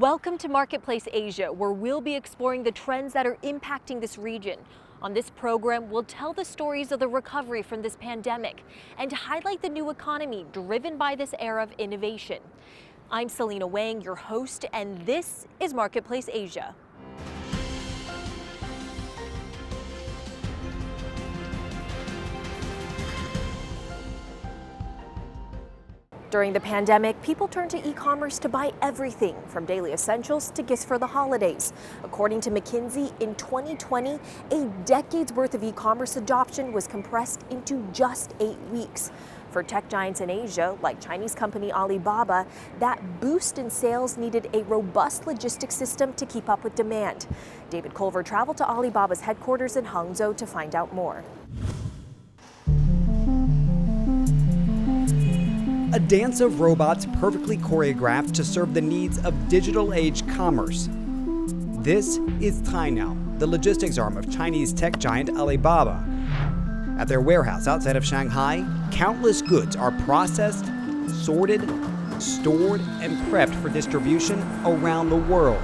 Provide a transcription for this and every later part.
Welcome to Marketplace Asia, where we'll be exploring the trends that are impacting this region. On this program, we'll tell the stories of the recovery from this pandemic and highlight the new economy driven by this era of innovation. I'm Selena Wang, your host, and this is Marketplace Asia. During the pandemic, people turned to e-commerce to buy everything from daily essentials to gifts for the holidays. According to McKinsey, in 2020, a decade's worth of e-commerce adoption was compressed into just 8 weeks. For tech giants in Asia, like Chinese company Alibaba, that boost in sales needed a robust logistics system to keep up with demand. David Culver traveled to Alibaba's headquarters in Hangzhou to find out more. A dance of robots perfectly choreographed to serve the needs of digital age commerce. This is Cainiao, the logistics arm of Chinese tech giant Alibaba. At their warehouse outside of Shanghai, countless goods are processed, sorted, stored, and prepped for distribution around the world.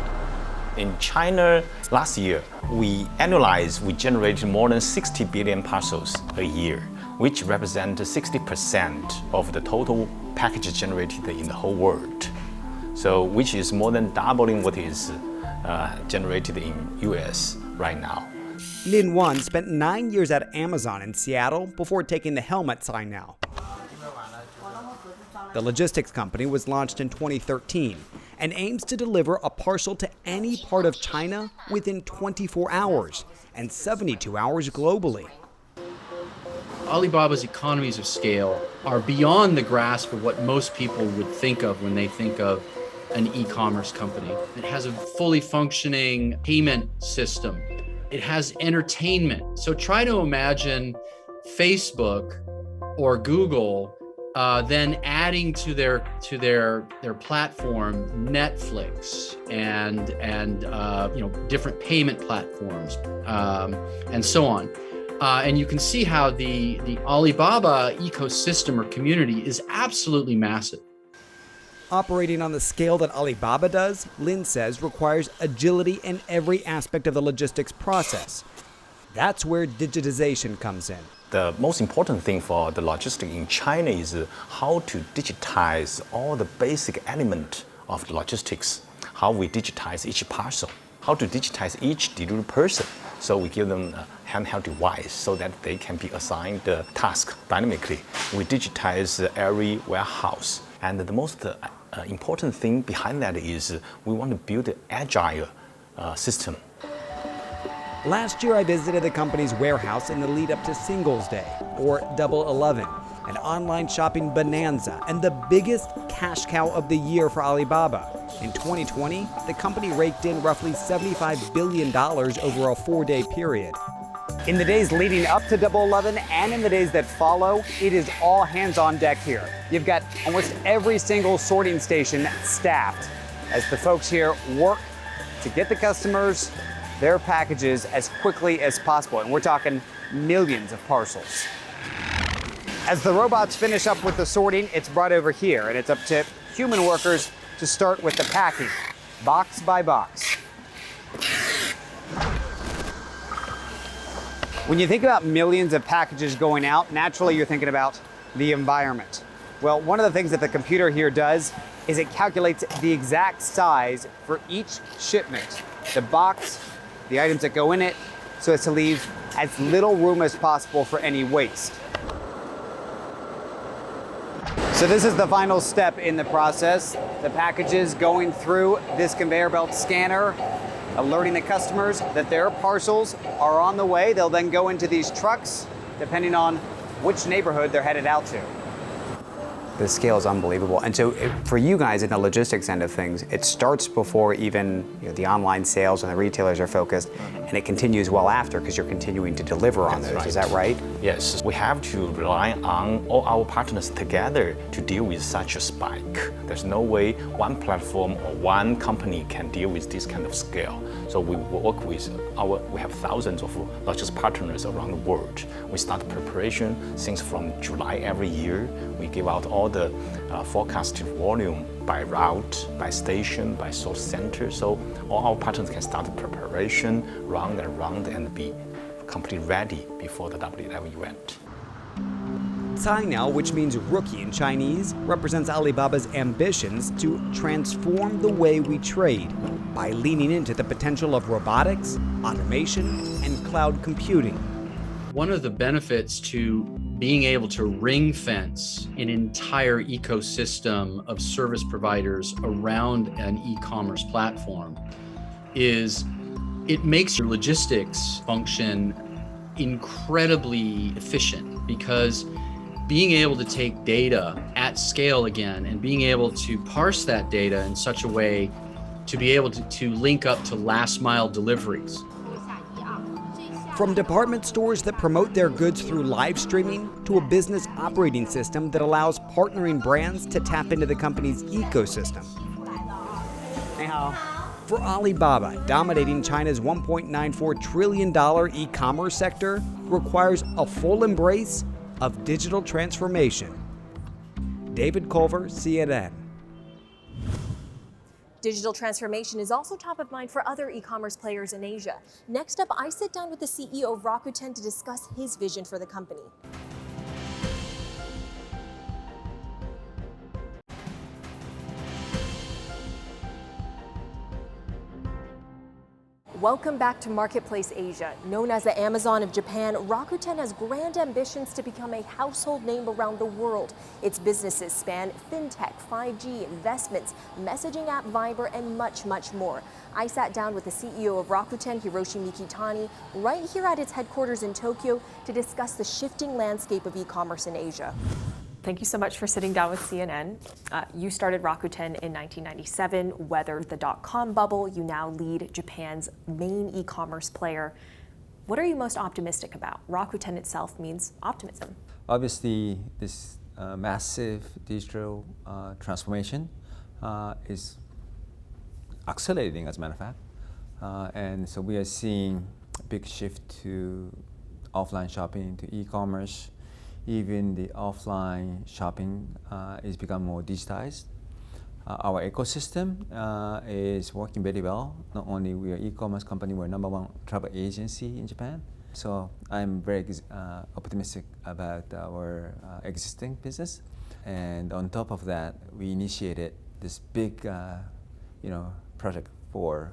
In China last year, we generated more than 60 billion parcels a year, which represent 60% of the total packages generated in the whole world. So, which is more than doubling what is generated in US right now. Lin Wan spent 9 years at Amazon in Seattle before taking the helm at Cainiao. The logistics company was launched in 2013 and aims to deliver a parcel to any part of China within 24 hours and 72 hours globally. Alibaba's economies of scale are beyond the grasp of what most people would think of when they think of an e-commerce company. It has a fully functioning payment system. It has entertainment. So try to imagine Facebook or Google then adding to their platform Netflix and different payment platforms and so on. And you can see how the Alibaba ecosystem or community is absolutely massive. Operating on the scale that Alibaba does, Lin says, requires agility in every aspect of the logistics process. That's where digitization comes in. The most important thing for the logistics in China is how to digitize all the basic elements of the logistics, how we digitize each parcel, how to digitize each delivery person. So we give them a handheld device so that they can be assigned the task dynamically. We digitize every warehouse. And the most important thing behind that is we want to build an agile system. Last year, I visited the company's warehouse in the lead up to Singles Day, or Double 11, an online shopping bonanza and the biggest cash cow of the year for Alibaba. In 2020, the company raked in roughly $75 billion over a 4-day period. In the days leading up to Double 11 and in the days that follow, it is all hands on deck here. You've got almost every single sorting station staffed as the folks here work to get the customers their packages as quickly as possible. And we're talking millions of parcels. As the robots finish up with the sorting, it's brought over here, and it's up to human workers to start with the packing, box by box. When you think about millions of packages going out, naturally you're thinking about the environment. Well, one of the things that the computer here does is it calculates the exact size for each shipment, the box, the items that go in it, so as to leave as little room as possible for any waste. So this is the final step in the process. The packages going through this conveyor belt scanner, alerting the customers that their parcels are on the way. They'll then go into these trucks, depending on which neighborhood they're headed out to. The scale is unbelievable. And so for you guys in the logistics end of things, it starts before even the online sales and the retailers are focused, and it continues well after because you're continuing to deliver on those. Right. Is that right? Yes, we have to rely on all our partners together to deal with such a spike. There's no way one platform or one company can deal with this kind of scale. So we work with we have thousands of logistics partners around the world. We start preparation since from July every year. We give out all the forecasted volume by route, by station, by source center. So all our partners can start the preparation round and be completely ready before the W11 event. Cainiao, which means rookie in Chinese, represents Alibaba's ambitions to transform the way we trade by leaning into the potential of robotics, automation, and cloud computing. One of the benefits to being able to ring fence an entire ecosystem of service providers around an e-commerce platform is it makes your logistics function incredibly efficient, because being able to take data at scale again and being able to parse that data in such a way to be able to link up to last mile deliveries. From department stores that promote their goods through live streaming to a business operating system that allows partnering brands to tap into the company's ecosystem. For Alibaba, dominating China's $1.94 trillion e-commerce sector requires a full embrace of digital transformation. David Culver, CNN. Digital transformation is also top of mind for other e-commerce players in Asia. Next up, I sit down with the CEO of Rakuten to discuss his vision for the company. Welcome back to Marketplace Asia. Known as the Amazon of Japan, Rakuten has grand ambitions to become a household name around the world. Its businesses span fintech, 5G, investments, messaging app Viber, and much, much more. I sat down with the CEO of Rakuten, Hiroshi Mikitani, right here at its headquarters in Tokyo to discuss the shifting landscape of e-commerce in Asia. Thank you so much for sitting down with CNN. You started Rakuten in 1997, weathered the dot-com bubble. You now lead Japan's main e-commerce player. What are you most optimistic about? Rakuten itself means optimism. Obviously, this massive digital transformation is accelerating, as a matter of fact. And so we are seeing a big shift to offline shopping, to e-commerce. Even the offline shopping is becoming more digitized. Our ecosystem is working very well. Not only we are an e-commerce company, we're #1 travel agency in Japan. So I'm very optimistic about our existing business. And on top of that, we initiated this big project for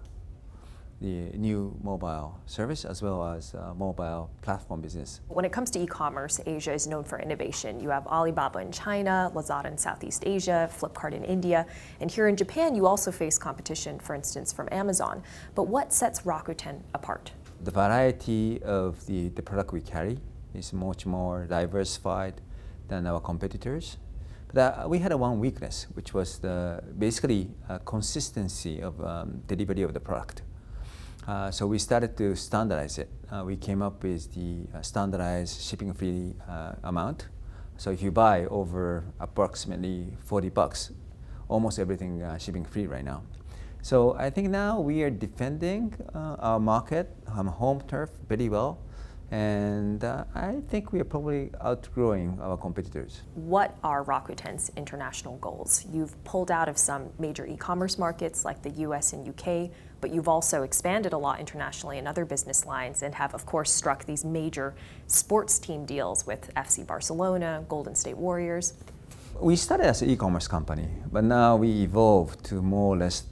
the new mobile service as well as mobile platform business. When it comes to e-commerce, Asia is known for innovation. You have Alibaba in China, Lazada in Southeast Asia, Flipkart in India, and here in Japan you also face competition, for instance, from Amazon. But what sets Rakuten apart? The variety of the product we carry is much more diversified than our competitors. But we had one weakness, which was basically consistency of delivery of the product. So we started to standardize it. We came up with the standardized shipping fee amount. So if you buy over approximately $40, almost everything shipping free right now. So I think now we are defending our market, home turf, very well. And I think we are probably outgrowing our competitors. What are Rakuten's international goals? You've pulled out of some major e-commerce markets like the US and UK, but you've also expanded a lot internationally in other business lines and have, of course, struck these major sports team deals with FC Barcelona, Golden State Warriors. We started as an e-commerce company, but now we evolved to more or less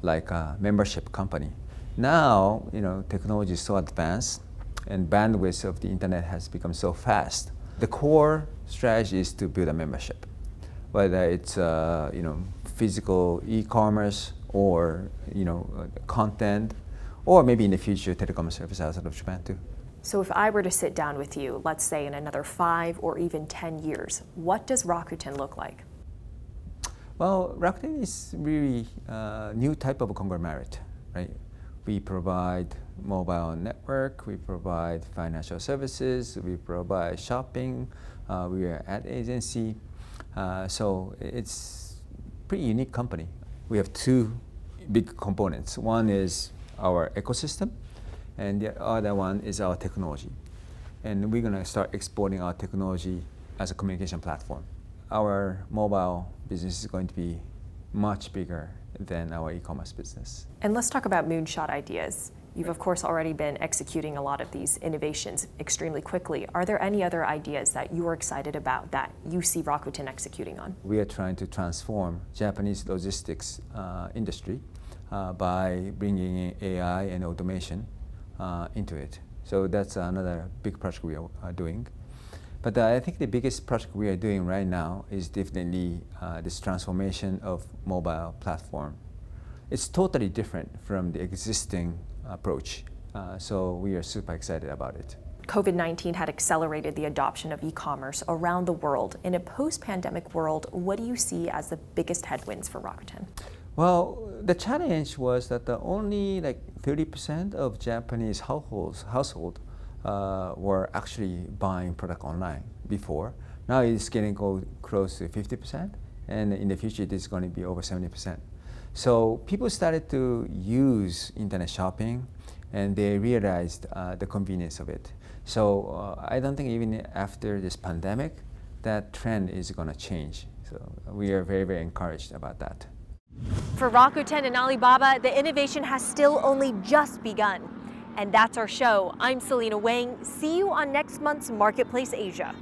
like a membership company. Now, technology is so advanced, and bandwidth of the internet has become so fast. The core strategy is to build a membership, whether it's physical e-commerce or content, or maybe in the future telecom service outside of Japan too. So if I were to sit down with you, let's say in another 5 or even 10 years, what does Rakuten look like? Well, Rakuten is really a new type of a conglomerate, right? We provide mobile network, we provide financial services, we provide shopping, we are ad agency. So it's a pretty unique company. We have two big components. One is our ecosystem, and the other one is our technology. And we're going to start exporting our technology as a communication platform. our mobile business is going to be much bigger than our e-commerce business. And let's talk about moonshot ideas. You've, of course, already been executing a lot of these innovations extremely quickly. Are there any other ideas that you are excited about that you see Rakuten executing on? We are trying to transform Japanese logistics industry by bringing in AI and automation into it. So that's another big project we are doing. But I think the biggest project we are doing right now is definitely this transformation of mobile platform. It's totally different from the existing approach. So we are super excited about it. COVID-19 had accelerated the adoption of e-commerce around the world. In a post-pandemic world, what do you see as the biggest headwinds for Rakuten? Well, the challenge was that only like 30% of Japanese household were actually buying product online before. Now it's getting close to 50%, and in the future it is going to be over 70%. So people started to use internet shopping, and they realized the convenience of it. So I don't think even after this pandemic, that trend is going to change. So we are very, very encouraged about that. For Rakuten and Alibaba, the innovation has still only just begun. And that's our show. I'm Selena Wang. See you on next month's Marketplace Asia.